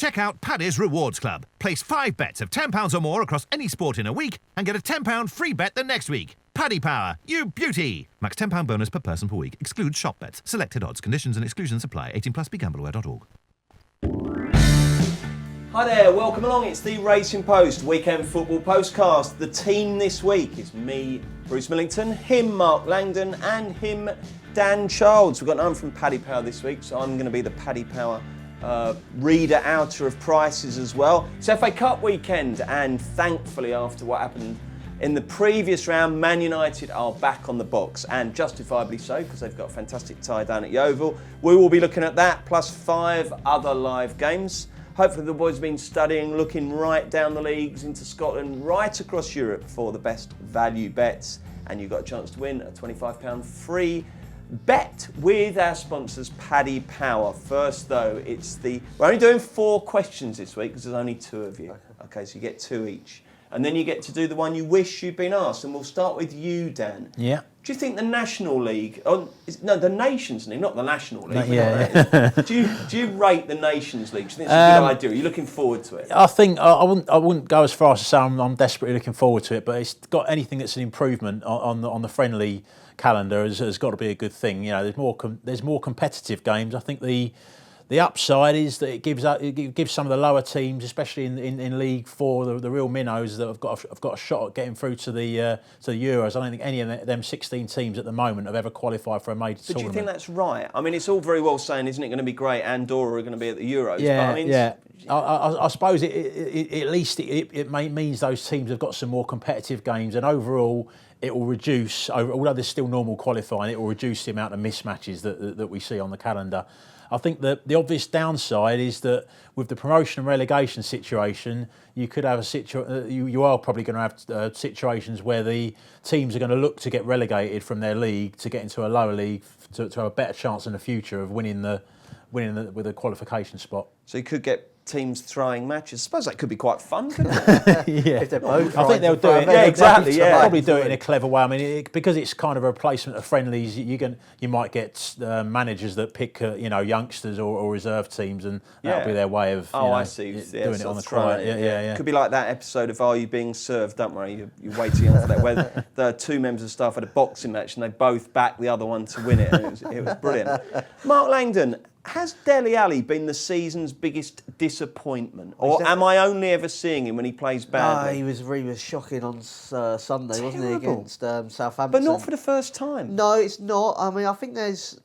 Check out Paddy's Rewards Club. Place 5 bets of £10 or more across any sport in a week and get a £10 free bet the next week. Paddy Power, you beauty! Max £10 bonus per person per week. Excludes shop bets. Selected odds. Conditions and exclusions apply. 18 plus. BeGambleAware.org. Hi there, welcome along. It's the Racing Post Weekend Football Postcast. The team this week is me, Bruce Millington, him, Mark Langdon, and him, Dan Childs. We've got none from Paddy Power this week, so I'm going to be the Paddy Power reader outer of prices as well. It's FA Cup weekend, and thankfully, after what happened in the previous round, Man United are back on the box, and justifiably so, because they've got a fantastic tie down at Yeovil. We will be looking at that, plus 5 other live games. Hopefully the boys have been studying, looking right down the leagues into Scotland, right across Europe for the best value bets. And you've got a chance to win a £25 free bet with our sponsors, Paddy Power. First though, we're only doing 4 questions this week because there's only 2 of you. Okay, so you get 2 each. And then you get to do the one you wish you'd been asked. And we'll start with you, Dan. Yeah. Do you think the National League, the Nations League, not the National League. Do you rate the Nations League? Do you think it's a good idea? Are you looking forward to it? I think I wouldn't go as far as to say I'm desperately looking forward to it, but it's got anything that's an improvement on the friendly calendar has got to be a good thing. You know, there's more competitive games. I think the upside is that it gives some of the lower teams, especially in League 4, the real minnows that have got a shot at getting through to the Euros. I don't think any of them 16 teams at the moment have ever qualified for a major tournament. But do you think that's right? I mean, it's all very well saying, isn't it going to be great? Andorra are going to be at the Euros. Yeah, but I mean, yeah. I suppose at least it means those teams have got some more competitive games, and overall it will reduce. Although there's still normal qualifying, it will reduce the amount of mismatches that we see on the calendar. I think that the obvious downside is that with the promotion and relegation situation, you could have you are probably going to have situations where the teams are going to look to get relegated from their league to get into a lower league to have a better chance in the future of winning with a qualification spot. So you could get teams throwing matches. I suppose that could be quite fun, couldn't it? Yeah, if they're both I think they'll do it. Yeah, exactly. They'll Yeah, probably do it in a clever way. I mean, because it's kind of a replacement of friendlies. You might get managers that pick youngsters or reserve teams, and that'll be their way of I see. doing it on the quiet. Yeah. Could be like that episode of Are You Being Served? Don't worry, you're waiting on for that. Where the 2 members of staff had a boxing match and they both backed the other one to win it. And it was brilliant. Mark Langdon. Has Dele Alli been the season's biggest disappointment, or am I only ever seeing him when he plays badly? He was shocking on Sunday, Terrible. wasn't he, against Southampton? But not for the first time. No, it's not. I mean, I think there's.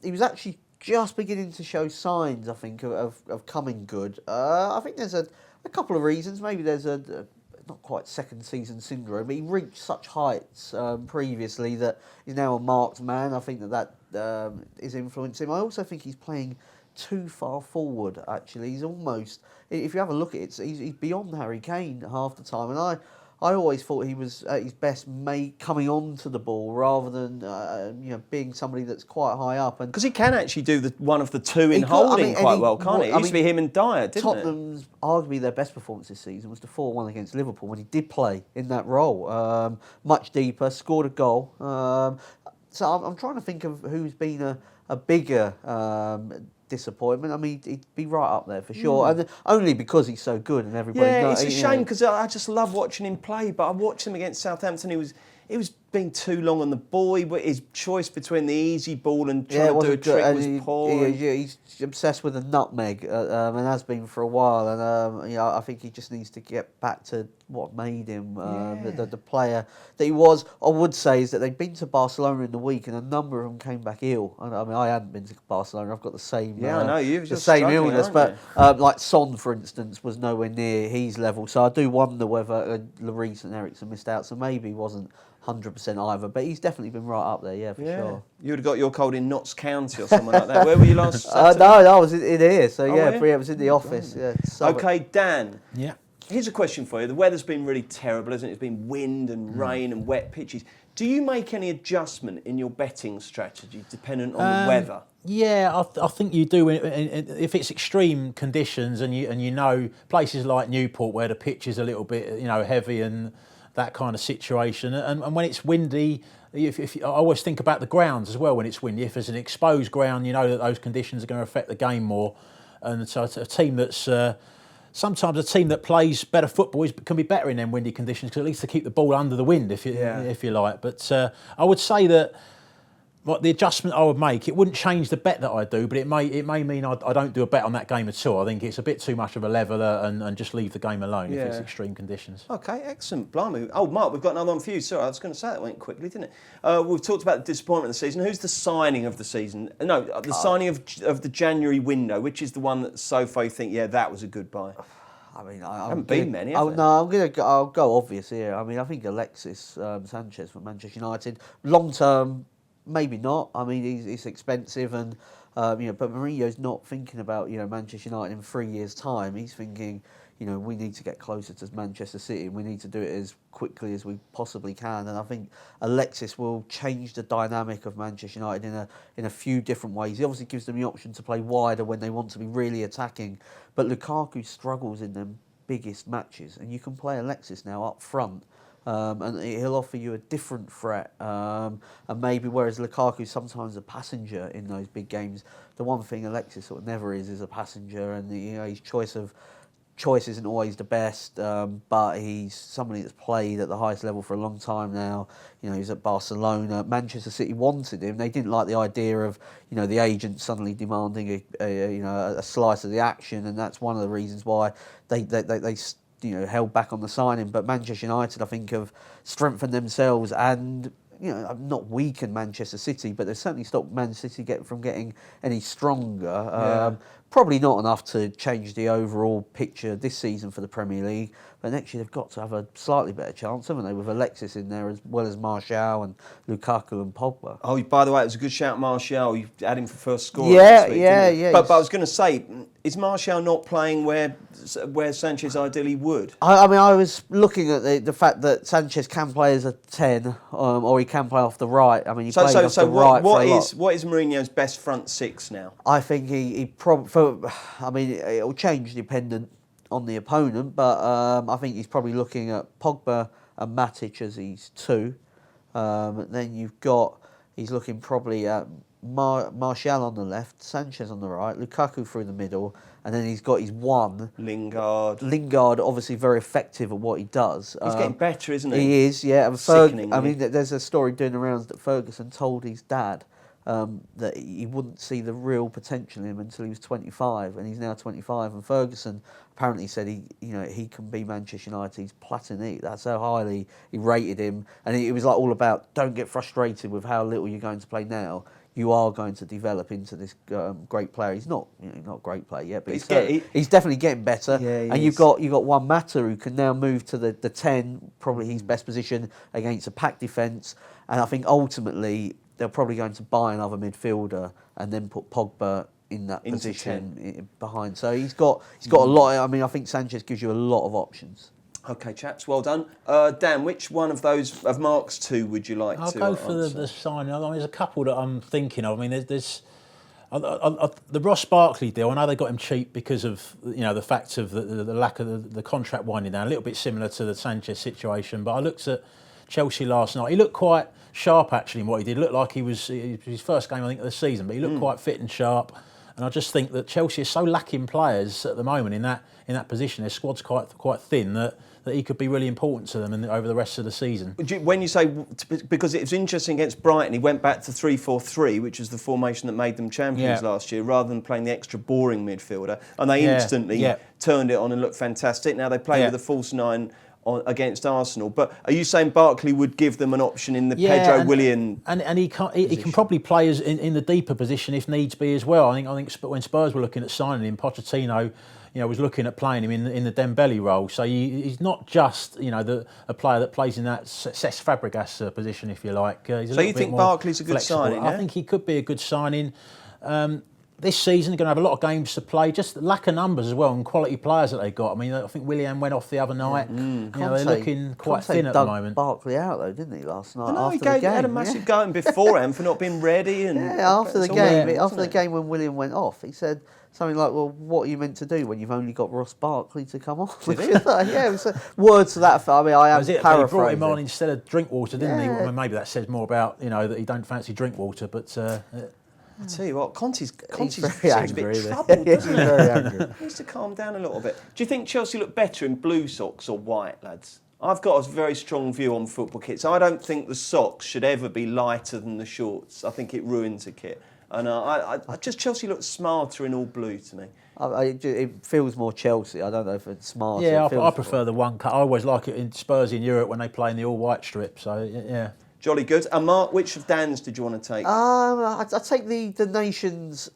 He was actually just beginning to show signs, I think, of coming good. I think there's a couple of reasons. Maybe there's a not quite second season syndrome, but he reached such heights previously that he's now a marked man. I think that is influencing him. I also think he's playing too far forward, actually. He's almost, if you have a look at it, he's beyond Harry Kane half the time. And I always thought he was at his best coming onto the ball rather than being somebody that's quite high up. And because he can actually do one of the 2 in holding quite well, can't he? It used to be him and Dyer, didn't Tottenham's arguably their best performance this season was the 4-1 against Liverpool when he did play in that role. Much deeper, scored a goal. So I'm trying to think of who's been a bigger disappointment. I mean, he'd be right up there for sure, and only because he's so good and everybody knows. It's a shame because I just love watching him play, but I watched him against Southampton. He was being too long on the ball. His choice between the easy ball and trying to do a trick was poor. He's obsessed with a nutmeg and has been for a while. And I think he just needs to get back to what made him the player that he was. I would say is that they've been to Barcelona in the week, and a number of them came back ill. I mean, I hadn't been to Barcelona. I've got the same. I know you've the just same illness, but you? like Son, for instance, was nowhere near his level. So I do wonder whether Lloris and Eriksen missed out. So maybe he wasn't 100% either, but he's definitely been right up there, for sure. You would have got your cold in Notts County or somewhere like that. Where were you last Saturday? No, I was in here, so really? I was in the office. Yeah. Okay, Dan. Yeah. Here's a question for you. The weather's been really terrible, hasn't it? It's been wind and rain and wet pitches. Do you make any adjustment in your betting strategy dependent on the weather? Yeah, I think you do. If it's extreme conditions and you know places like Newport where the pitch is a little bit heavy and that kind of situation, and when it's windy, I always think about the grounds as well. When it's windy, if there's an exposed ground, you know that those conditions are going to affect the game more. and so it's a team that's sometimes a team that plays better football can be better in them windy conditions, because at least they keep the ball under the wind, if you like. But I would say that what the adjustment I would make, it wouldn't change the bet that I do, but it may mean I don't do a bet on that game at all. I think it's a bit too much of a leveller, and just leave the game alone if it's extreme conditions. Okay, excellent. Blimey. Oh, Mark, we've got another one for you. Sorry, I was going to say that went quickly, didn't it? We've talked about the disappointment of the season. Who's the signing of the season? No, the signing of the January window. Which is the one that so far you think, that was a good buy? I mean, haven't been many. I'll go obvious here. I mean, I think Alexis Sanchez from Manchester United, long term, maybe not. I mean, he's expensive, and but Mourinho's not thinking about Manchester United in 3 years' time. He's thinking, we need to get closer to Manchester City, and we need to do it as quickly as we possibly can. And I think Alexis will change the dynamic of Manchester United in a few different ways. He obviously gives them the option to play wider when they want to be really attacking, but Lukaku struggles in them biggest matches, and you can play Alexis now up front. And he'll offer you a different threat, and maybe whereas Lukaku's sometimes a passenger in those big games, the one thing Alexis sort of never is a passenger, and his choice isn't always the best, but he's somebody that's played at the highest level for a long time now. He's at Barcelona. Manchester City wanted him. They didn't like the idea of the agent suddenly demanding a slice of the action, and that's one of the reasons why they held back on the signing. But Manchester United, I think, have strengthened themselves and not weakened Manchester City, but they've certainly stopped Man City from getting any stronger. Probably not enough to change the overall picture this season for the Premier League, but next year they've got to have a slightly better chance, haven't they, with Alexis in there as well as Martial and Lukaku and Pogba. Oh, by the way, it was a good shout, Martial. You had him for first score. Yeah. But I was going to say, is Martial not playing where Sanchez ideally would? I mean, I was looking at the fact that Sanchez can play as a 10, or he can play off the right. I mean, What is Mourinho's best front six now? I think he probably. I mean, it'll change dependent on the opponent, but I think he's probably looking at Pogba and Matic as his 2. Then he's looking probably at Martial on the left, Sanchez on the right, Lukaku through the middle, and then he's got his 1. Lingard, obviously very effective at what he does. He's getting better, isn't he? He is, yeah. Sickening. I mean, there's a story doing the rounds that Ferguson told his dad that he wouldn't see the real potential in him until he was 25, and he's now 25. And Ferguson apparently said he can be Manchester United's Platini. That's how highly he rated him, and it was like all about don't get frustrated with how little you're going to play now. You are going to develop into this great player. He's not not a great player yet, but he's definitely getting better. Yeah, and you've got Juan Mata, who can now move to the 10, probably his best position against a packed defence. And I think ultimately they're probably going to buy another midfielder and then put Pogba in that position behind. So he's got a lot. I mean, I think Sanchez gives you a lot of options. Okay, chaps, well done. Dan, which one of those, of Mark's 2, would you like I'll to go for answer? the signing. I mean, there's a couple that I'm thinking of. I mean, there's the Ross Barkley deal. I know they got him cheap because of the fact of the lack of the contract winding down. A little bit similar to the Sanchez situation. But I looked at Chelsea last night. He looked quite sharp actually in what he did. It looked like it was his first game I think of the season, but he looked quite fit and sharp. And I just think that Chelsea is so lacking players at the moment in that position. Their squad's quite thin that he could be really important to them over the rest of the season. When you say, because it was interesting against Brighton, he went back to 3-4-3, which is the formation that made them champions last year, rather than playing the extra boring midfielder. And they instantly turned it on and looked fantastic. Now they play with a false 9 against Arsenal. But are you saying Barkley would give them an option in the Pedro Willian? And he can probably play in the deeper position if needs be as well. I think when Spurs were looking at signing him, Pochettino was looking at playing him in the Dembele role. So he's not just a player that plays in that Cesc Fabregas position, if you like. So you think Barkley's a good signing? I think he could be a good signing. This season, they're going to have a lot of games to play. Just lack of numbers as well and quality players that they got. I mean, I think Willian went off the other night. They're looking quite thin at the moment. Barkley out though, didn't he, last night? He had a massive go at him beforehand for not being ready. And after the game when William went off, he said something like, "Well, what are you meant to do when you've only got Ross Barkley to come off?" It was words to that effect. I mean, I am paraphrasing. He brought him on instead of Drinkwater, didn't he? Well, maybe that says more about that he don't fancy Drinkwater, but. I tell you what, Conte's very seems a angry, bit isn't he? troubled, He's doesn't he? very angry. He needs to calm down a little bit. Do you think Chelsea look better in blue socks or white, lads? I've got a very strong view on football kits. I don't think the socks should ever be lighter than the shorts. I think it ruins a kit. And I just Chelsea looks smarter in all blue to me. It feels more Chelsea. I don't know if it's smarter. Yeah, It feels I prefer the one cut. I always like it in Spurs in Europe when they play in the all-white strip. So, yeah. Jolly good. And Mark, which of Dan's did you want to take? I'd take the Nations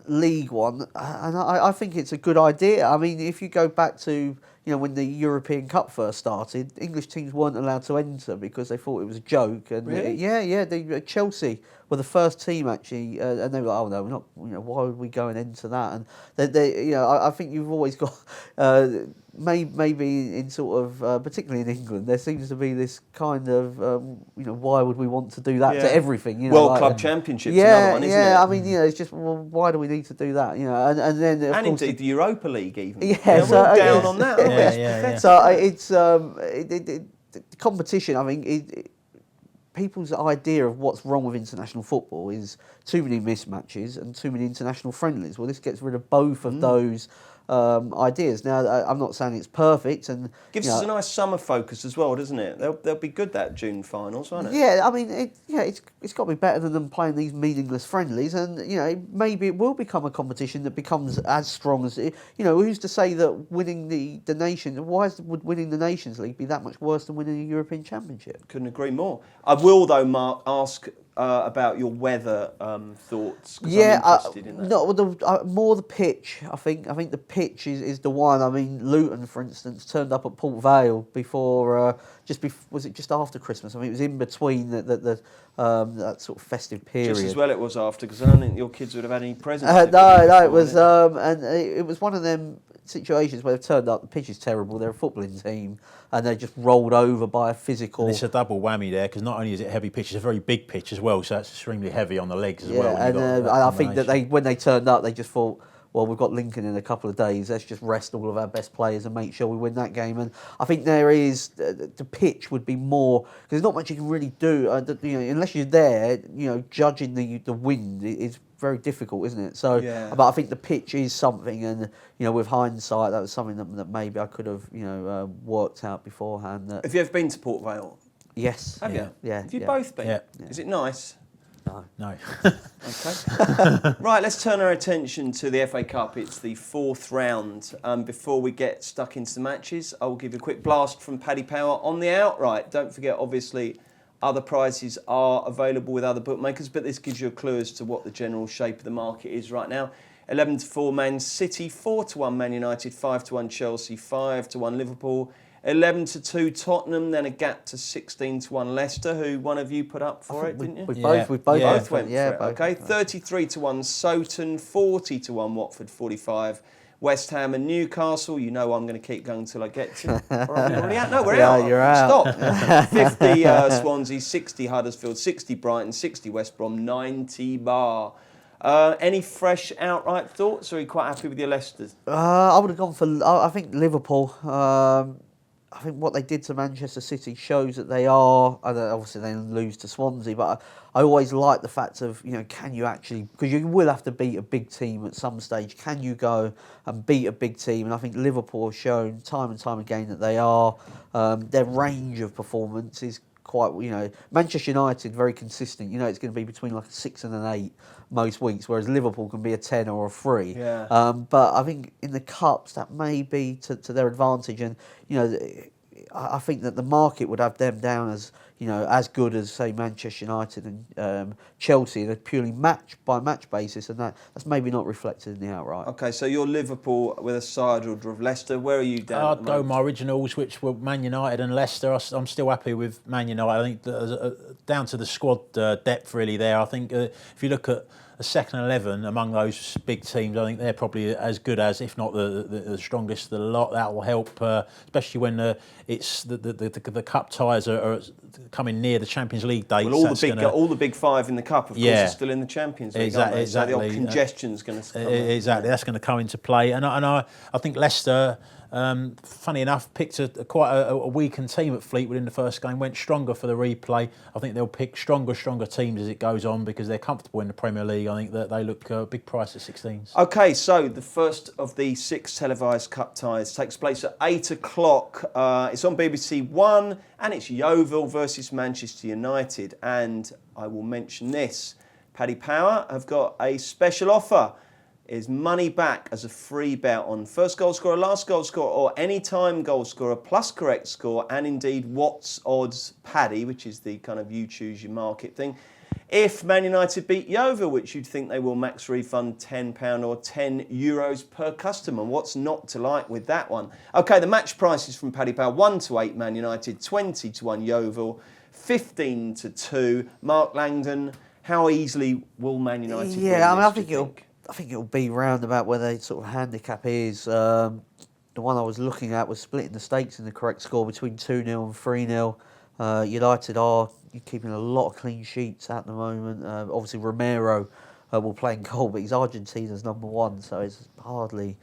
League one, and I think it's a good idea. I mean, if you go back to when the European Cup first started, English teams weren't allowed to enter because they thought it was a joke. And Really? Chelsea were the first team actually, and they were like, oh no, we're not. Why would we go and enter that? And I think you've always got. Maybe in sort of, particularly in England, there seems to be this kind of, why would we want to do that to everything? World Club Championships, another one, isn't it? Yeah, I mean, it's just, well, why do we need to do that? And then of course indeed the Europa League even. Yeah, we're all down on that. Yeah. So it's the competition. I mean, people's idea of what's wrong with international football is too many mismatches and too many international friendlies. Well, this gets rid of both of those ideas. Now, I'm not saying it's perfect, and gives us a nice summer focus as well, doesn't it? They'll be good, that June finals, won't it? Yeah, I mean, it's got to be better than them playing these meaningless friendlies, and maybe it will become a competition that becomes as strong as who's to say that winning the nation? Would winning the Nations League be that much worse than winning a European Championship? Couldn't agree more. I will though, Mark, ask about your weather thoughts. Yeah, I'm interested in that. No, more the pitch. I think the pitch is the one. I mean, Luton, for instance, turned up at Port Vale before was it just after Christmas? I mean, it was in between that sort of festive period. Just as well it was after, because I don't think your kids would have had any presents. No, it was, and it was one of them situations where they've turned up. The pitch is terrible. They're a footballing team, and they're just rolled over by a physical. And it's a double whammy there because not only is it a heavy pitch, it's a very big pitch as well, so it's extremely heavy on the legs as well. And I think that when they turned up, they just thought, well, we've got Lincoln in a couple of days. Let's just rest all of our best players and make sure we win that game. And I think there is the pitch would be more because there's not much you can really do. Unless you're there, judging the wind is very difficult, isn't it? So, but I think the pitch is something, and with hindsight, that was something that maybe I could have worked out beforehand. Have you ever been to Port Vale? Yes. Have you? Yeah. Have you both been? Yeah. Is it nice? No. Okay. Right, let's turn our attention to the FA Cup. It's the fourth round. Before we get stuck into the matches, I'll give you a quick blast from Paddy Power on the outright. Don't forget, obviously, other prizes are available with other bookmakers, but this gives you a clue as to what the general shape of the market is right now. 11-4 Man City, 4-1 Man United, 5-1 Chelsea, 5-1 Liverpool, 11-2 Tottenham, then a gap to 16-1 Leicester, who one of you put up for it, didn't you? We both Both went for it. both. Okay, 33-1 Soton, 40-1 Watford, 45. West Ham and Newcastle. You know I'm going to keep going until I get to. Or are we already out? No, we're out. You're out. Stop. 50 Swansea, 60 Huddersfield, 60 Brighton, 60 West Brom, 90 Bar. Any fresh outright thoughts, or are you quite happy with your Leicesters? I would have gone for. I think Liverpool. I think what they did to Manchester City shows that they are. Obviously, they lose to Swansea, but I always like the fact of can you actually, because you will have to beat a big team at some stage. Can you go and beat a big team? And I think Liverpool have shown time and time again that they are. Their range of performance is quite. Manchester United very consistent. It's going to be between like a 6 and an 8 most weeks, whereas Liverpool can be a 10 or a 3. Yeah. But I think in the cups that may be to their advantage, and I think that the market would have them down as as good as say Manchester United and Chelsea in a purely match by match basis, and that's maybe not reflected in the outright. Okay, so you're Liverpool with a side order of Leicester. Where are you down? I'd go my originals, which were Man United and Leicester. I'm still happy with Man United. I think down to the squad depth really there. I think if you look at a second 11 among those big teams, I think they're probably as good as, if not the strongest of the lot. That will help, especially when it's the cup ties are coming near the Champions League dates. Well, all the big five in the cup, of course, are still in the Champions League. Exactly. So the old congestion's going to come. Exactly, that's going to come into play, and I think Leicester. Funny enough, picked quite a weakened team at Fleetwood in the first game, went stronger for the replay. I think they'll pick stronger teams as it goes on because they're comfortable in the Premier League. I think that they look a big price at 16s. OK, so the first of the 6 televised cup ties takes place at 8 o'clock. It's on BBC One and it's Yeovil versus Manchester United. And I will mention this. Paddy Power have got a special offer. Is money back as a free bet on first goal scorer, last goal scorer or any time goal scorer plus correct score and indeed Watts odds Paddy, which is the kind of you choose your market thing. If Man United beat Yeovil, which you'd think they will, max refund £10 or €10 per customer. What's not to like with that one? OK, the match prices from Paddy Power 1-8 Man United, 20-1 Yeovil, 15-2. Mark Langdon, how easily will Man United win this, I think it'll be round about where the sort of handicap is. The one I was looking at was splitting the stakes in the correct score between 2-0 and 3-0. United are keeping a lot of clean sheets at the moment. Obviously, Romero will play in goal, but he's Argentina's number 1, so it's hardly,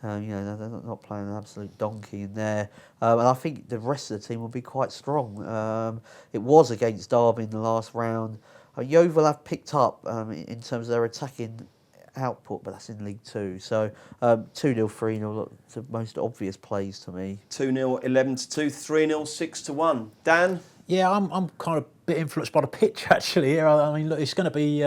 they're not playing an absolute donkey in there. And I think the rest of the team will be quite strong. It was against Derby in the last round. Yeovil have picked up in terms of their attacking output, but that's in League Two. So 2-0, 3-0 look the most obvious plays to me. 2-0, 11-2, 3-0, 6-1. Dan? Yeah, I'm kind of a bit influenced by the pitch actually here. I mean, look, it's going to be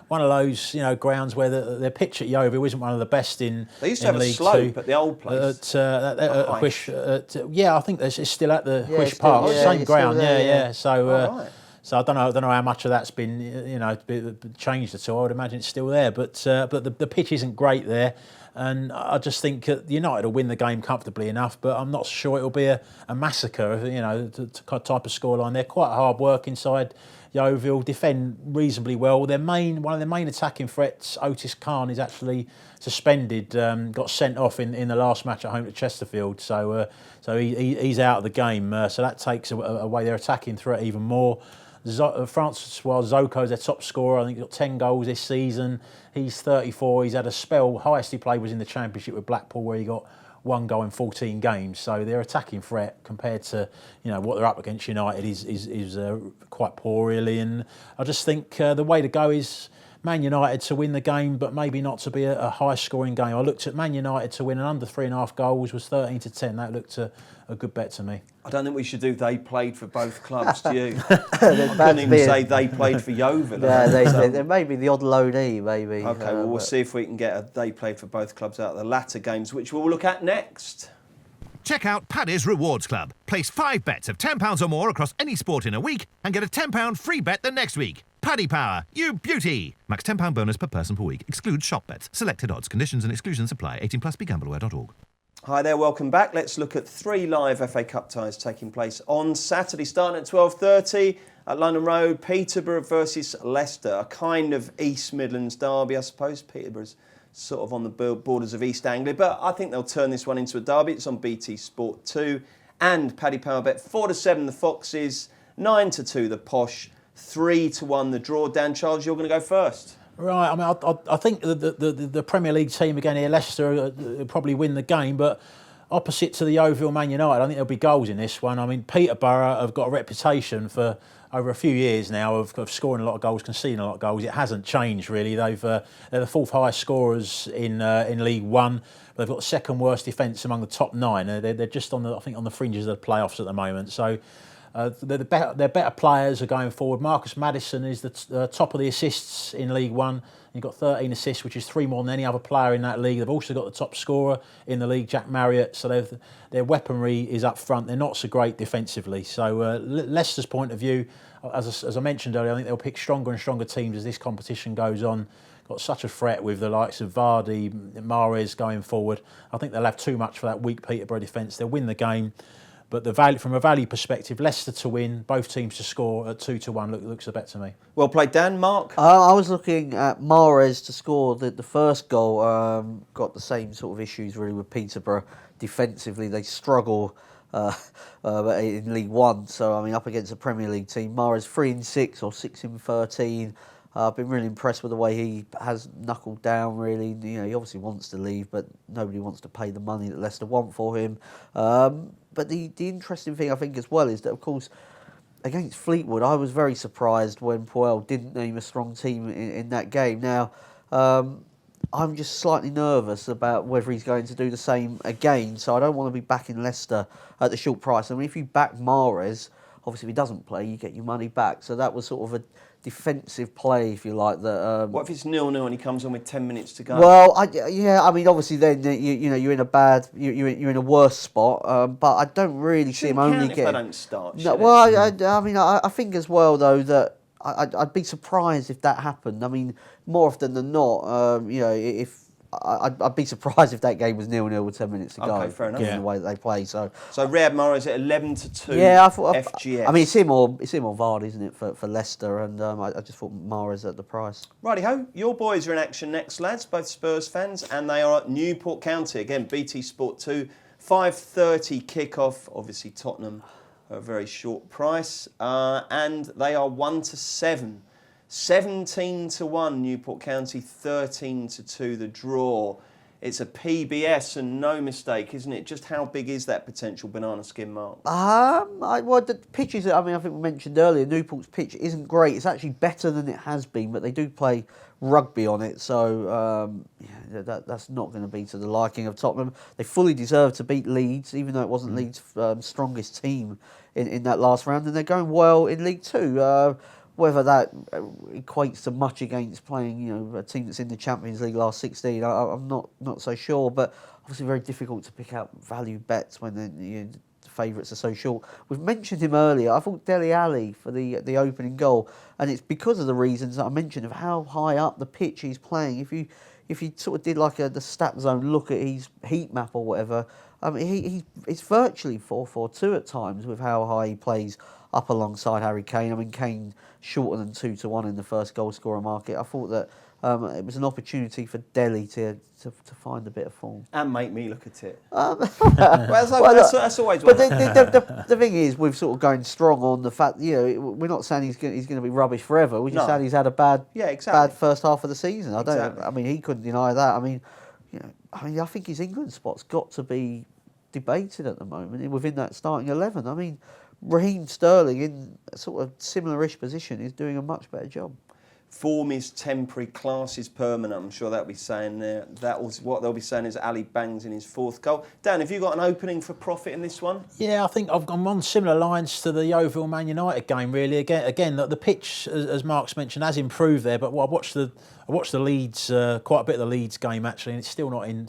one of those grounds where the pitch at Yeovil isn't one of the best in. They used to have a slope at the old place. I think it's still at the Huish Park, same ground. So I don't know how much of that's been changed at all. I would imagine it's still there, but the pitch isn't great there, and I just think United will win the game comfortably enough. But I'm not sure it'll be a massacre. The type of scoreline. They're quite hard work inside. Yeovil defend reasonably well. One of their main attacking threats, Otis Khan, is actually suspended. Got sent off in the last match at home to Chesterfield, so he's out of the game. So that takes away their attacking threat even more. Francois Zoko is their top scorer. I think he's got 10 goals this season. He's 34. He's had a spell. Highest he played was in the Championship with Blackpool, where he got 1 goal in 14 games. So their attacking threat compared to what they're up against United is quite poor really. And I just think the way to go is Man United to win the game, but maybe not to be a high-scoring game. I looked at Man United to win and under 3.5 goals was 13-10. That looked a good bet to me. I don't think we should do they played for both clubs, do you? I couldn't even say they played for Yeovil. There may be the odd loanee, maybe. OK, we'll see if we can get a they played for both clubs out of the latter games, which we'll look at next. Check out Paddy's Rewards Club. Place 5 bets of £10 or more across any sport in a week and get a £10 free bet the next week. Paddy Power, you beauty! Max £10 bonus per person per week. Excludes shop bets. Selected odds. Conditions and exclusions apply. 18+. BeGambleAware.org. Hi there, welcome back. Let's look at 3 live FA Cup ties taking place on Saturday, starting at 12:30 at London Road. Peterborough versus Leicester, a kind of East Midlands derby, I suppose. Peterborough's sort of on the borders of East Anglia, but I think they'll turn this one into a derby. It's on BT Sport 2 and Paddy Power bet 4-7 the Foxes, 9-2 the Posh, 3-1 the draw. Dan Charles, you're going to go first. Right, I mean, I think the Premier League team again here, Leicester, will probably win the game, but opposite to the Yeovil Man United, I think there'll be goals in this one. I mean, Peterborough have got a reputation for over a few years now of scoring a lot of goals, conceding a lot of goals. It hasn't changed really. They're the 4th highest scorers in League One. They've got the 2nd worst defence among the top 9. They're just on the fringes of the playoffs at the moment. So. They're better players are going forward. Marcus Maddison is the top of the assists in League One. You've got 13 assists, which is 3 more than any other player in that league. They've also got the top scorer in the league, Jack Marriott. So their weaponry is up front. They're not so great defensively. So Leicester's point of view, as I mentioned earlier, I think they'll pick stronger and stronger teams as this competition goes on. Got such a threat with the likes of Vardy, Mahrez going forward. I think they'll have too much for that weak Peterborough defence. They'll win the game. But from a value perspective, Leicester to win, both teams to score at 2-1 looks a bet to me. Well played, Dan. Mark? I was looking at Mahrez to score the first goal. Got the same sort of issues really with Peterborough. Defensively, they struggle in League One. So, I mean, up against a Premier League team, Mahrez 3-6 or 6-13. I've been really impressed with the way he has knuckled down, really. You know, he obviously wants to leave, but nobody wants to pay the money that Leicester want for him. But the interesting thing, I think, as well, is that, of course, against Fleetwood, I was very surprised when Puel didn't name a strong team in that game. Now, I'm just slightly nervous about whether he's going to do the same again, so I don't want to be backing Leicester at the short price. I mean, if you back Mahrez, obviously if he doesn't play, you get your money back. So that was sort of a defensive play, if you like. That. What if it's 0-0 and he comes on with 10 minutes to go? Well, I mean, obviously then you're in a bad, you're in a worse spot. But I don't really see him only if they don't start. No, well, I mean, I think as well though that I'd be surprised if that happened. I mean, more often than not, you know, if I'd be surprised if that game was 0-0 with 10 minutes to go. Okay, fair enough. Given the way that they play. So Riyad Mahrez at 11-2. Yeah, I thought. FGS. I mean, it's him or Vardy, isn't it, for Leicester? And I just thought Mahrez at the price. Righty-ho, your boys are in action next, lads, both Spurs fans, and they are at Newport County. Again, BT Sport 2, 5:30 kick-off. Obviously, Tottenham at a very short price. And they are 1-7. 17-1 Newport County, 13-2 the draw. It's a PBS and no mistake, isn't it? Just how big is that potential banana skin, Mark? Well, the pitch is, I mean, I think we mentioned earlier, Newport's pitch isn't great. It's actually better than it has been, but they do play rugby on it, so that's not going to be to the liking of Tottenham. They fully deserve to beat Leeds, even though it wasn't Leeds' strongest team in that last round, and they're going well in League Two. Whether that equates to much against playing, you know, a team that's in the Champions League last 16, I'm not so sure. But obviously, very difficult to pick out value bets when the favourites are so short. We've mentioned him earlier. I thought Dele Alli for the opening goal, and it's because of the reasons that I mentioned of how high up the pitch he's playing. If you sort of did like the stat zone look at his heat map or whatever, I mean, it's virtually 4-4-2 at times with how high he plays up alongside Harry Kane. I mean, Kane shorter than 2-1 in the first goal scorer market. I thought that it was an opportunity for Dele to find a bit of form. And make me look at it. That's always what. But the thing is, we're sort of going strong on the fact, you know, we're not saying he's going to be rubbish forever. We just said he's had a bad first half of the season. I mean, he couldn't deny that. I mean, I think his England spot's got to be debated at the moment within that starting 11. I mean, Raheem Sterling in a sort of similar-ish position is doing a much better job. Form is temporary, class is permanent. I'm sure they'll be saying there. That was what they'll be saying as Ali bangs in his fourth goal. Dan, have you got an opening for profit in this one? Yeah, I think I'm on similar lines to the Yeovil Man United game. Really, again, the pitch, as Mark's mentioned, has improved there. But I watched the Leeds, quite a bit of the Leeds game actually, and it's still not in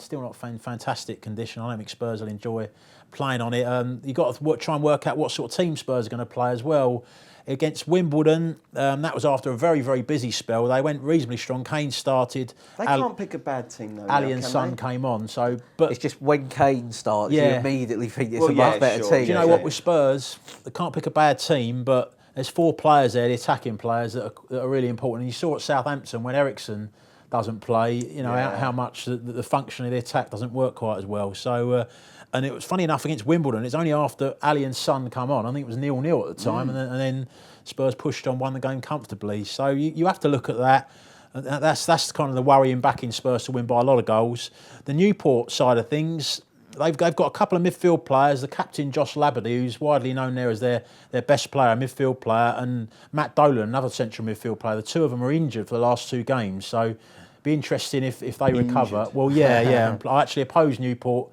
fantastic condition. I don't think Spurs will enjoy playing on it. You've got to try and work out what sort of team Spurs are going to play as well. Against Wimbledon, that was after a very, very busy spell. They went reasonably strong. Kane started. They can't pick a bad team though. Ali and Son came on. But it's just when Kane starts, you immediately think it's a much better team. Do you know what, with Spurs, they can't pick a bad team, but there's 4 players there, the attacking players, that are really important. And you saw at Southampton when Eriksen doesn't play, how much the function of the attack doesn't work quite as well. So, and it was funny enough against Wimbledon, it's only after Ali and Son come on, I think it was 0-0 at the time, and then Spurs pushed on, won the game comfortably. So you have to look at that. That's kind of the worrying back in Spurs to win by a lot of goals. The Newport side of things, they've got a couple of midfield players. The captain, Josh Labadie, who's widely known there as their best player, midfield player, and Matt Dolan, another central midfield player. The two of them are injured for the last 2 games. So be interesting if they recover. Well, yeah. I actually opposed Newport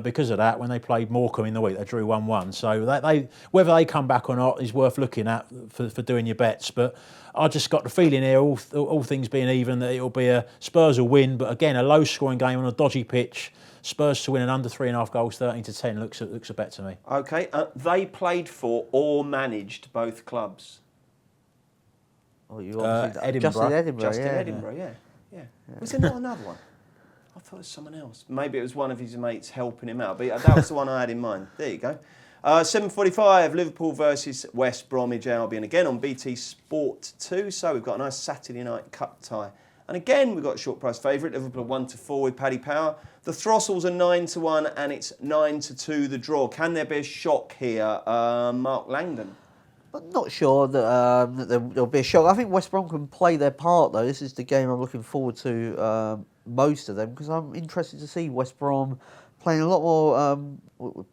because of that when they played Morecambe in the week. They drew 1-1. So they whether they come back or not is worth looking at for doing your bets. But I just got the feeling here, all things being even, that it'll be a Spurs will win. But again, a low-scoring game on a dodgy pitch. Spurs to win an under 3.5 goals, 13-10 looks a bet to me. Okay, they played for or managed both clubs. Oh, you obviously Edinburgh. Justin Edinburgh, yeah. Was there not another one? I thought it was someone else. Maybe it was one of his mates helping him out. But that was the one I had in mind. There you go. 7:45, Liverpool versus West Bromwich Albion. Again on BT Sport 2. So we've got a nice Saturday night cup tie. And again, we've got a short price favourite. Liverpool 1-4 with Paddy Power. The Throssels are 9-1 and it's 9-2 the draw. Can there be a shock here? Mark Langdon. I'm not sure that there'll be a shock. I think West Brom can play their part, though. This is the game I'm looking forward to most of them, because I'm interested to see West Brom playing a lot more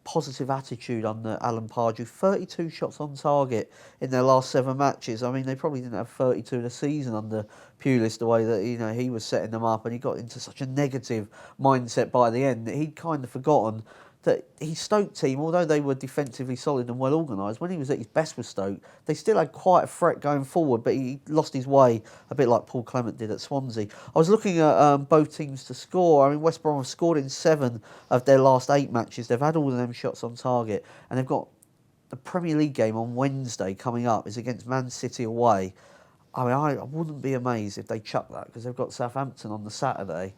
positive attitude under Alan Pardew. 32 shots on target in their last 7 matches. I mean, they probably didn't have 32 in a season under Pulis, the way that he was setting them up, and he got into such a negative mindset by the end that he'd kind of forgotten that his Stoke team, although they were defensively solid and well organised, when he was at his best with Stoke, they still had quite a threat going forward, but he lost his way a bit like Paul Clement did at Swansea. I was looking at both teams to score. I mean, West Brom have scored in 7 of their last 8 matches. They've had all of them shots on target, and they've got the Premier League game on Wednesday coming up. Is against Man City away. I mean, I wouldn't be amazed if they chuck that, because they've got Southampton on the Saturday.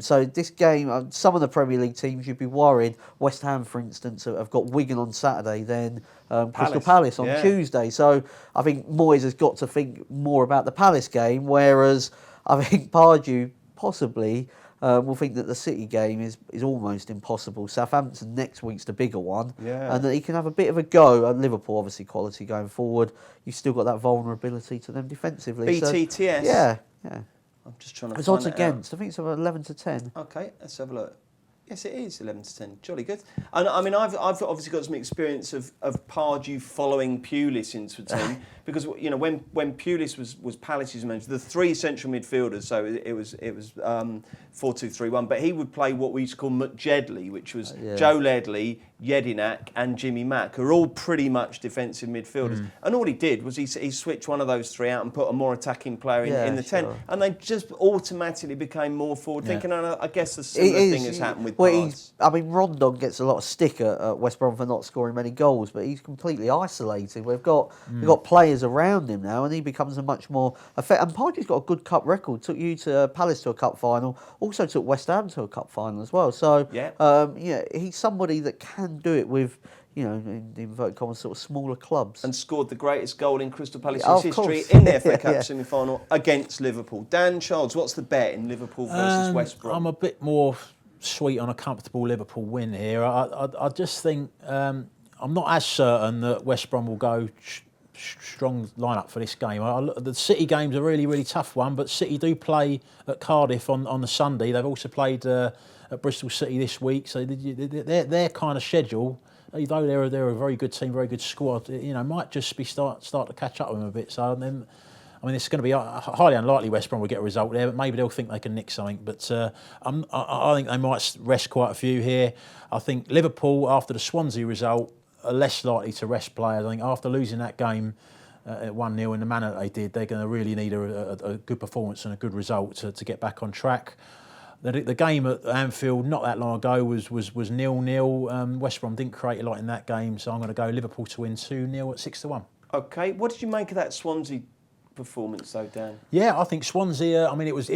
So this game, some of the Premier League teams, you'd be worried. West Ham, for instance, have got Wigan on Saturday, then Crystal Palace on Tuesday. So I think Moyes has got to think more about the Palace game, whereas I think Pardew possibly will think that the City game is almost impossible. Southampton next week's the bigger one, and that he can have a bit of a go. And Liverpool, obviously, quality going forward. You've still got that vulnerability to them defensively. BTTS? So, yeah. I'm just trying to It's find odds it against. out. I think it's about 11 to 10. Okay, let's have a look. Yes, it is 11 to 10. Jolly good. And I mean, I've obviously got some experience of Pardew following Pulis into a team, because when Pulis was Palace's manager, the 3 central midfielders, so it was 4-2-3-1, but he would play what we used to call McJedley, which was Joe Ledley, Jedinak and Jimmy Mack, who are all pretty much defensive midfielders. And all he did was he switched one of those 3 out and put a more attacking player in the 10, and they just automatically became more forward-thinking. And I guess the similar thing has happened with Pardew. I mean, Rondon gets a lot of stick at West Brom for not scoring many goals, but he's completely isolated. We've got players around him now, and he becomes a much more effective. And Pardew's got a good cup record. Took you to Palace to a cup final, also took West Ham to a cup final as well. So he's somebody that can do it with, in the inverted commas, sort of smaller clubs. And scored the greatest goal in Crystal Palace's history in the FA Cup semi-final against Liverpool. Dan Charles, what's the bet in Liverpool versus West Brom? I'm a bit more sweet on a comfortable Liverpool win here. I just think I'm not as certain that West Brom will go strong lineup for this game. The City game's a really, really tough one, but City do play at Cardiff on the Sunday. They've also played at Bristol City this week, so their kind of schedule, although they're a very good team, very good squad, might just be start to catch up with them a bit. So then, I mean, it's going to be highly unlikely West Brom will get a result there, but maybe they'll think they can nick something. But I think they might rest quite a few here. I think Liverpool, after the Swansea result, are less likely to rest players. I think after losing that game at 1-0 in the manner that they did, they're going to really need a good performance and a good result to get back on track. The game at Anfield not that long ago was 0-0. West Brom didn't create a lot in that game, so I'm going to go Liverpool to win 2-0 at 6-1. Okay, what did you make of that Swansea performance though, Dan? Yeah, I think Swansea. I mean, it was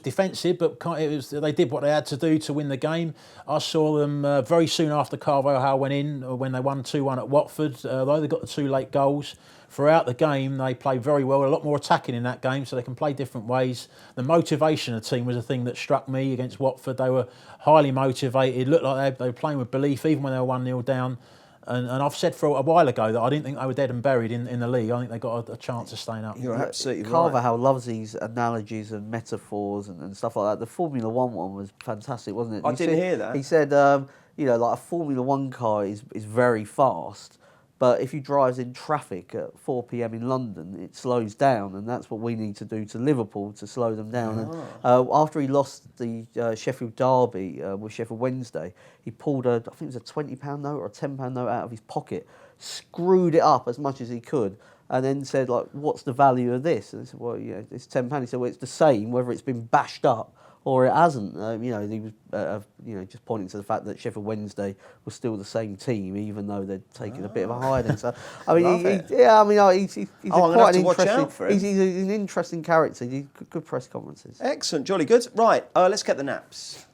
defensive, but they did what they had to do to win the game. I saw them very soon after Carvalho went in, when they won 2-1 at Watford. Though they got the 2 late goals. Throughout the game, they played very well. A lot more attacking in that game, so they can play different ways. The motivation of the team was a thing that struck me against Watford. They were highly motivated. It looked like they were playing with belief, even when they were 1-0 down. And I've said for a while ago that I didn't think they were dead and buried in the league. I think they got a chance of staying up. You're absolutely right. Carvalho loves these analogies and metaphors and stuff like that. The Formula 1 one was fantastic, wasn't it? I didn't hear that. He said, like a Formula 1 car is very fast, but if you drive in traffic at 4 p.m. in London, it slows down, and that's what we need to do to Liverpool to slow them down. And after he lost the Sheffield Derby with Sheffield Wednesday, he pulled I think it was a £20 note or a £10 note out of his pocket, screwed it up as much as he could, and then said, like, what's the value of this? And I said, well, it's £10. He said, well, it's the same whether it's been bashed up or it hasn't. He was just pointing to the fact that Sheffield Wednesday was still the same team, even though they'd taken a bit of a hiding. So, I mean, he's quite an interesting. He's an interesting character. He's good press conferences. Excellent, jolly good. Right, let's get the naps.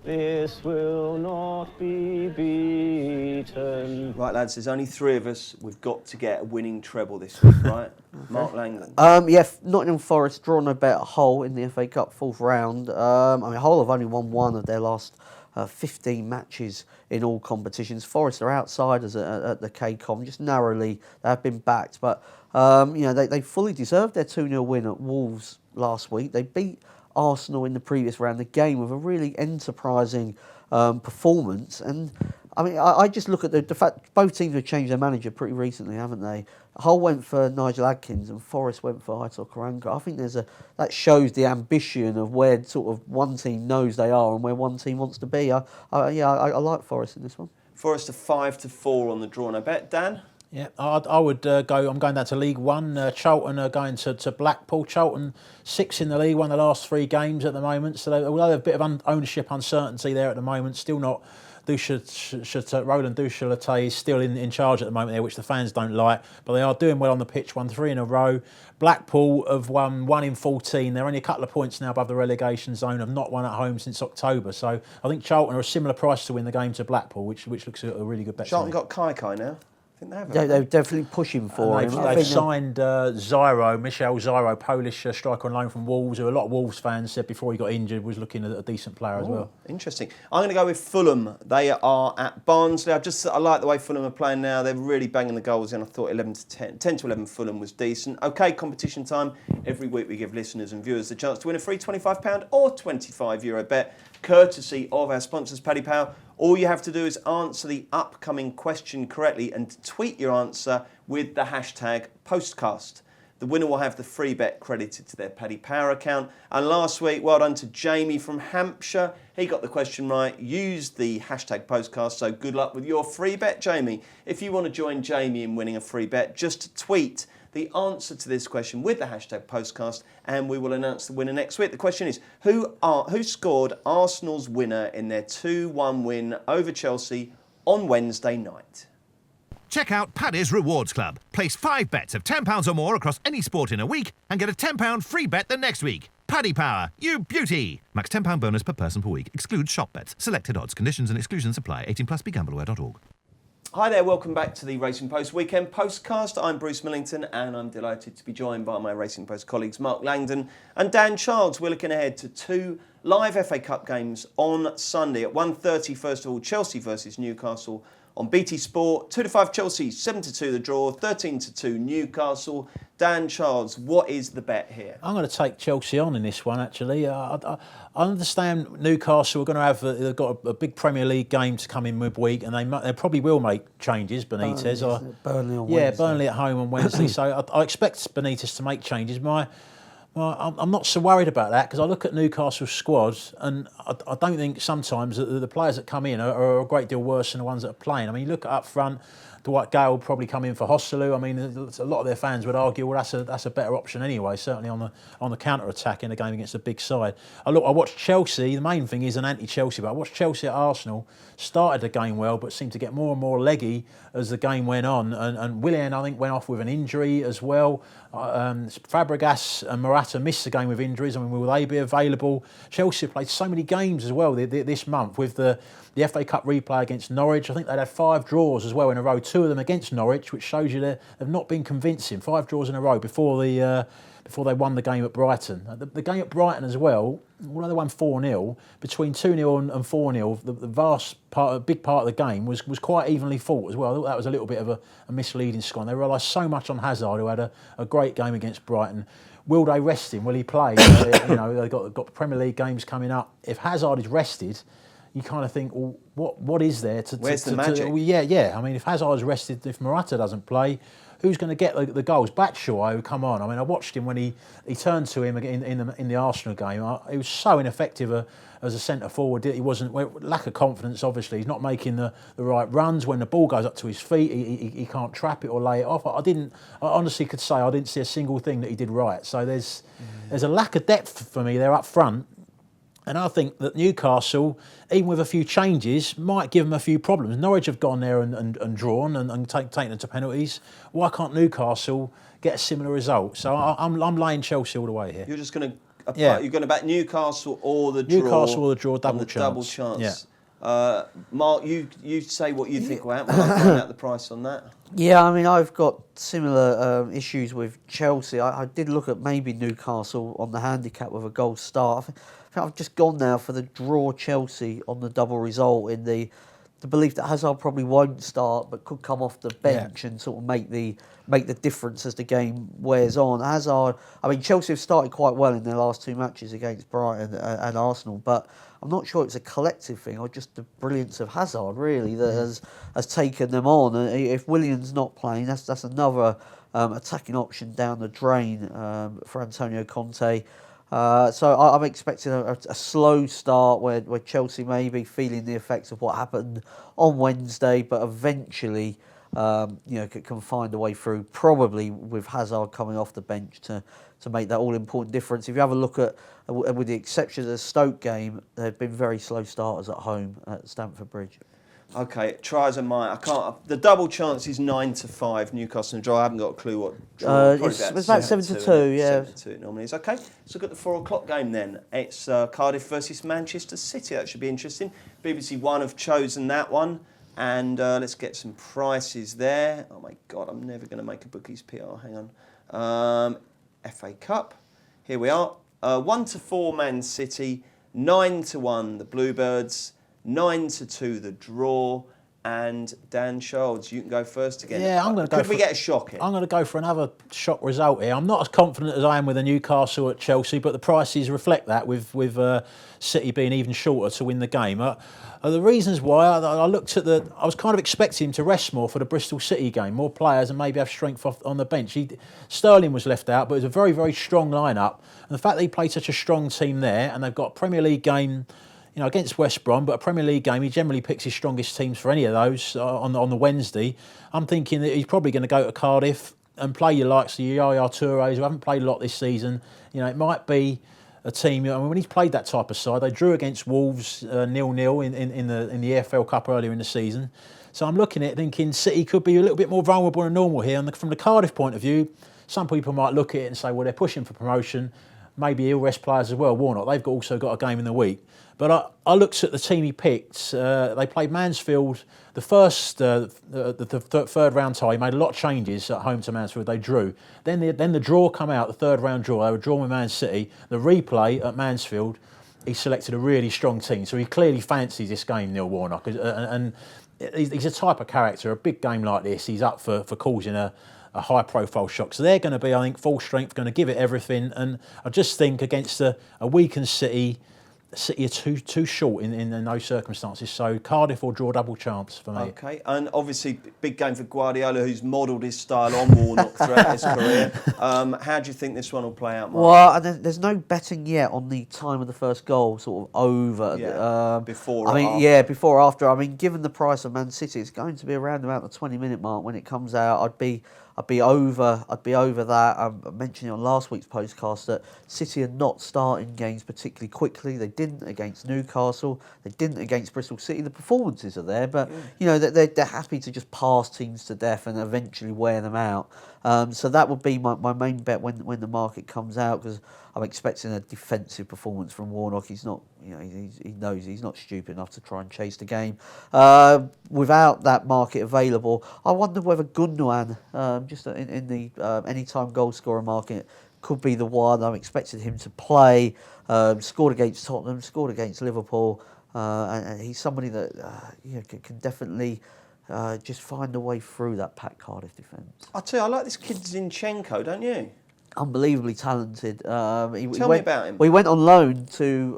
This will not be beaten. Right, lads, there's only 3 of us. We've got to get a winning treble this week, right? Mark Langdon. Nottingham Forest draw no bet at Hull in the FA Cup 4th round. Hull have only won 1 of their last 15 matches in all competitions. Forest are outsiders at the KCOM, just narrowly. They have been backed, but they fully deserved their 2-0 win at Wolves last week. They beat Arsenal in the previous round, the game with a really enterprising performance. And I mean, I just look at the fact both teams have changed their manager pretty recently, haven't they? Hull went for Nigel Adkins and Forest went for Aitor Karanka. I think that shows the ambition of where sort of one team knows they are and where one team wants to be. I like Forest in this one. Forest are 5-4 on the draw, and I bet, Dan? Yeah, I would go. I'm going down to League One. Charlton are going to Blackpool. Charlton 6 in the league, won the last 3 games at the moment. So although there's a bit of ownership uncertainty there at the moment, still not. Roland Duchâtelet is still in charge at the moment there, which the fans don't like, but they are doing well on the pitch, won 3 in a row. Blackpool have won 1 in 14. They're only a couple of points now above the relegation zone, have not won at home since October. So I think Charlton are a similar price to win the game to Blackpool, which looks a really good bet. Charlton got Kai now. I think they have. They're definitely pushing for him. They've signed Michel Zyro, Polish striker on loan from Wolves, who a lot of Wolves fans said before he got injured was looking at a decent player as well. Interesting. I'm going to go with Fulham. They are at Barnsley. I like the way Fulham are playing now. They're really banging the goals in. I thought 10 to 11 Fulham was decent. Okay, competition time. Every week we give listeners and viewers the chance to win a free £25 or €25 bet, courtesy of our sponsors, Paddy Power. All you have to do is answer the upcoming question correctly and tweet your answer with the hashtag Postcast. The winner will have the free bet credited to their Paddy Power account. And last week, well done to Jamie from Hampshire. He got the question right, used the hashtag Postcast, so good luck with your free bet, Jamie. If you want to join Jamie in winning a free bet, just tweet the answer to this question with the hashtag Postcast, and we will announce the winner next week. The question is, who scored Arsenal's winner in their 2-1 win over Chelsea on Wednesday night? Check out Paddy's Rewards Club. Place 5 bets of £10 or more across any sport in a week and get a £10 free bet the next week. Paddy Power, you beauty! Max £10 bonus per person per week. Excludes shop bets. Selected odds. Conditions and exclusions apply. 18+. BeGambleAware.org. Hi there, welcome back to the Racing Post Weekend Postcast. I'm Bruce Millington and I'm delighted to be joined by my Racing Post colleagues Mark Langdon and Dan Childs. We're looking ahead to 2 live FA Cup games on Sunday at 1:30. First of all, Chelsea versus Newcastle on BT Sport. 2-5 Chelsea, 7-2 the draw, 13-2 Newcastle. Dan Childs, what is the bet here? I'm going to take Chelsea on in this one, actually. I understand Newcastle are going to have they've got a big Premier League game to come in midweek, and they probably will make changes, Benitez. Burnley on Wednesday. Yeah, Burnley at home on Wednesday. So I expect Benitez to make changes. I'm not so worried about that because I look at Newcastle's squads and I don't think sometimes the players that come in are a great deal worse than the ones that are playing. I mean, you look up front, Dwight Gale will probably come in for Hostelou. I mean, a lot of their fans would argue, well, that's a better option anyway, certainly on the counter-attack in a game against a big side. I watched Chelsea. The main thing is an anti-Chelsea, but I watched Chelsea at Arsenal, started the game well, but seemed to get more and more leggy as the game went on. And Willian, I think, went off with an injury as well. Fabregas and Morata missed the game with injuries. I mean, will they be available? Chelsea played so many games as well this month with the FA Cup replay against Norwich. I think they'd had 5 draws as well in a row, 2 of them against Norwich, which shows you they've not been convincing. 5 draws in a row before they won the game at Brighton. The game at Brighton as well, although they won 4-0, between 2-0 and 4-0, a big part of the game was quite evenly fought as well. I thought that was a little bit of a misleading score. They relied so much on Hazard, who had a great game against Brighton. Will they rest him? Will he play? They've got Premier League games coming up. If Hazard is rested, you kind of think, well, what is there to... Where's the magic? Yeah. I mean, if Hazard's rested, if Morata doesn't play, who's going to get the goals? Batshuayi, come on. I mean, I watched him when he turned to him in the Arsenal game. He was so ineffective as a centre forward. He wasn't... Lack of confidence, obviously. He's not making the right runs. When the ball goes up to his feet, he can't trap it or lay it off. I honestly could say I didn't see a single thing that he did right. So there's a lack of depth for me there up front. And I think that Newcastle, even with a few changes, might give them a few problems. Norwich have gone there and drawn and taken them to penalties. Why can't Newcastle get a similar result? So I'm laying Chelsea all the way here. You're just going to you're going to back Newcastle or the draw. Newcastle or the draw, double chance. Yeah. Mark, you say what you think will happen. I'll find out the price on that. Yeah, I mean, I've got similar issues with Chelsea. I did look at maybe Newcastle on the handicap with a goal start. I think I've just gone now for the draw Chelsea on the double result in the belief that Hazard probably won't start but could come off the bench and sort of make the difference as the game wears on. Hazard, I mean, Chelsea have started quite well in their last 2 matches against Brighton and Arsenal, but I'm not sure it's a collective thing or just the brilliance of Hazard really that has taken them on. And if Willian's not playing, that's another attacking option down the drain for Antonio Conte. So I'm expecting a slow start where Chelsea may be feeling the effects of what happened on Wednesday, but eventually can find a way through, probably with Hazard coming off the bench to make that all-important difference. If you have a look at, with the exception of the Stoke game, they've been very slow starters at home at Stamford Bridge. Okay, try as I might. I can't. The double chance is 9-5. Newcastle and draw. I haven't got a clue what draw. It's about 7-2. Yeah, 7-2 it normally is. Okay, let's look at the 4 o'clock game then. It's Cardiff versus Manchester City. That should be interesting. BBC One have chosen that one, and let's get some prices there. Oh my God, I'm never going to make a bookies PR. Hang on. FA Cup. Here we are. 1-4 Man City. 9-1 the Bluebirds. 9-2 the draw, and Dan Childs, you can go first again. Yeah, I'm going to go. Could we get a shock here? I'm going to go for another shock result here. I'm not as confident as I am with the Newcastle at Chelsea, but the prices reflect that with City being even shorter to win the game. The reasons why I looked at I was kind of expecting him to rest more for the Bristol City game, more players and maybe have strength on the bench. Sterling was left out, but it was a very, very strong lineup, and the fact that he played such a strong team there, and they've got a Premier League game, against West Brom, but a Premier League game, he generally picks his strongest teams for any of those on the Wednesday. I'm thinking that he's probably going to go to Cardiff and play your likes of Yaya Tourés, who haven't played a lot this season. It might be a team. When he's played that type of side, they drew against Wolves 0-0 in the EFL Cup earlier in the season. So I'm looking at it thinking City could be a little bit more vulnerable than normal here. And from the Cardiff point of view, some people might look at it and say, well, they're pushing for promotion. Maybe he'll rest players as well. Warnock, they've also got a game in the week. But I looked at the team he picked. They played Mansfield the third round tie. He made a lot of changes at home to Mansfield. They drew. Then the draw come out, the third round draw. They were drawn with Man City. The replay at Mansfield, he selected a really strong team. So he clearly fancies this game, Neil Warnock. And he's a type of character. A big game like this, he's up for causing a high-profile shock. So they're going to be, I think, full strength, going to give it everything. And I just think against a weakened City are too short in those circumstances. So Cardiff or draw double chance for me. Okay, and obviously big game for Guardiola, who's modelled his style on Warnock throughout his career. How do you think this one will play out, Mark? Well, there's no betting yet on the time of the first goal, sort of over. Yeah, before or after. Yeah, before or after. I mean, given the price of Man City, it's going to be around about the 20-minute mark when it comes out. I'd be over that. I mentioned it on last week's Postcast that City are not starting games particularly quickly. They didn't against Newcastle. They didn't against Bristol City. The performances are there, but they're happy to just pass teams to death and eventually wear them out. So that would be my main bet when the market comes out, because I'm expecting a defensive performance from Warnock. He's not, he knows he's not stupid enough to try and chase the game. Without that market available, I wonder whether Gundogan, just in the anytime goal scorer market, could be the one. I'm expecting him to play. Scored against Tottenham, scored against Liverpool, and he's somebody that can definitely just find a way through that packed Cardiff defence. I tell you, I like this kid Zinchenko, don't you? Unbelievably talented. Tell me about him. We went on loan to.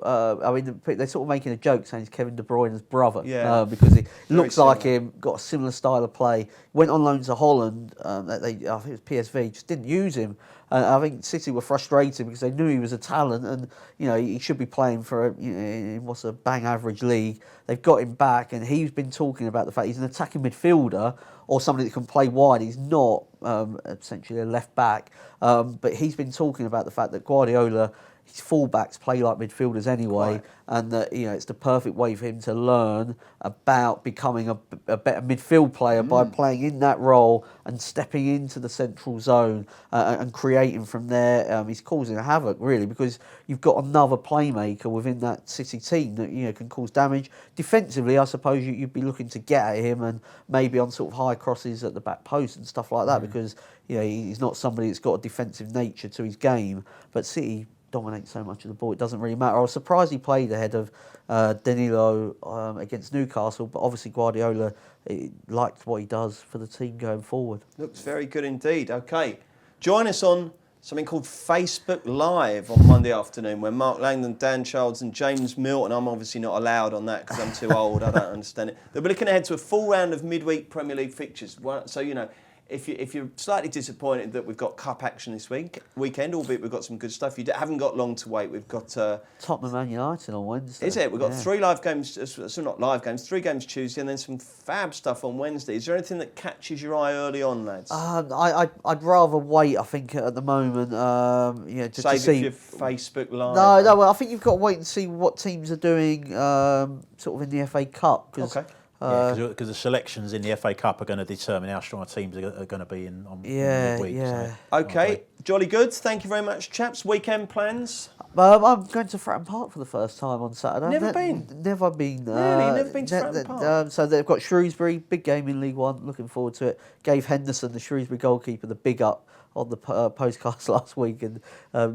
They're sort of making a joke saying he's Kevin De Bruyne's brother. Yeah. Because he looks similar. like him, got a similar style of play. Went on loan to Holland. I think it was PSV. Just didn't use him. I think City were frustrated because they knew he was a talent, and he should be playing for in what's a bang average league. They've got him back, and he's been talking about the fact he's an attacking midfielder or somebody that can play wide. He's not essentially a left back, but he's been talking about the fact that Guardiola, his fullbacks play like midfielders anyway, right. And that it's the perfect way for him to learn about becoming a better midfield player by playing in that role and stepping into the central zone and creating from there. He's causing a havoc really, because you've got another playmaker within that City team that can cause damage. Defensively, I suppose you'd be looking to get at him and maybe on sort of high crosses at the back post and stuff like that, because he's not somebody that's got a defensive nature to his game. But City dominate so much of the ball, it doesn't really matter. I was surprised he played ahead of Danilo against Newcastle, but obviously Guardiola liked what he does for the team going forward. Looks very good indeed. Okay, join us on something called Facebook Live on Monday afternoon, where Mark Langdon, Dan Childs and James Milton, I'm obviously not allowed on that because I'm too old, I don't understand it. They'll be looking ahead to a full round of midweek Premier League fixtures. So, you know, if you're slightly disappointed that we've got cup action this weekend, albeit we've got some good stuff, you haven't got long to wait. We've got Tottenham Man United on Wednesday. Is it? We've got 3 live games, so not live games, 3 games Tuesday, and then some fab stuff on Wednesday. Is there anything that catches your eye early on, lads? I'd rather wait. I think at the moment, just Save to see it for your Facebook Live. No. Well, I think you've got to wait and see what teams are doing, sort of in the FA Cup. Okay. Because the selections in the FA Cup are going to determine how strong our teams are going to be on midweek. Yeah. So, okay, jolly good. Thank you very much, chaps. Weekend plans? I'm going to Fratton Park for the first time on Saturday. Never been? Never been. Really? Never been to Fratton Park? So they've got Shrewsbury, big game in League One. Looking forward to it. Gave Henderson, the Shrewsbury goalkeeper, the big up on the postcast last week and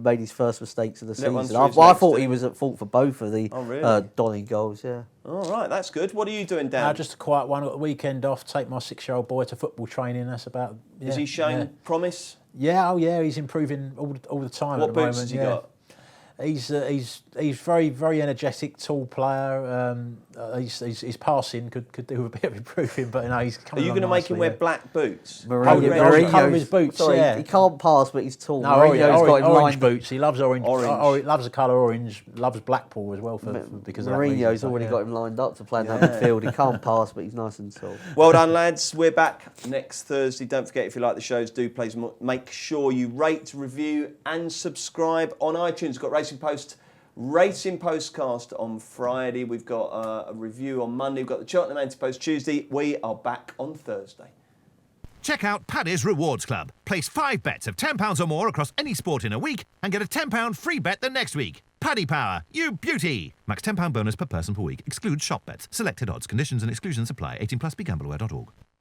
made his first mistakes of the season. I thought he was at fault for both of the Donny goals, yeah. All right, that's good. What are you doing, Dan? Just a quiet one. Got the weekend off. Take my 6-year-old boy to football training. That's about. Yeah, Is he showing promise? Yeah, he's improving all the time. What at the boots moment. has he got? He's very, very energetic, tall player. His passing could do a bit of improving, but he's coming. Are you going to make him wear black boots? Colour of his boots. Sorry, yeah. he can't pass, but he's tall. No, orange boots. He loves orange. Loves the colour orange. Loves Blackpool as well because Mourinho's already got him lined up to play in that midfield. He can't pass, but he's nice and tall. Well done, lads. We're back next Thursday. Don't forget, if you like the shows, do please make sure you rate, review, and subscribe on iTunes. We've got Racing Postcast on Friday. We've got a review on Monday. We've got the Cheltenham Anti-Post Tuesday. We are back on Thursday. Check out Paddy's Rewards Club. Place 5 bets of £10 or more across any sport in a week and get a £10 free bet the next week. Paddy Power, you beauty! Max £10 bonus per person per week. Excludes shop bets. Selected odds. Conditions and exclusions apply. 18+. BeGambleAware.org.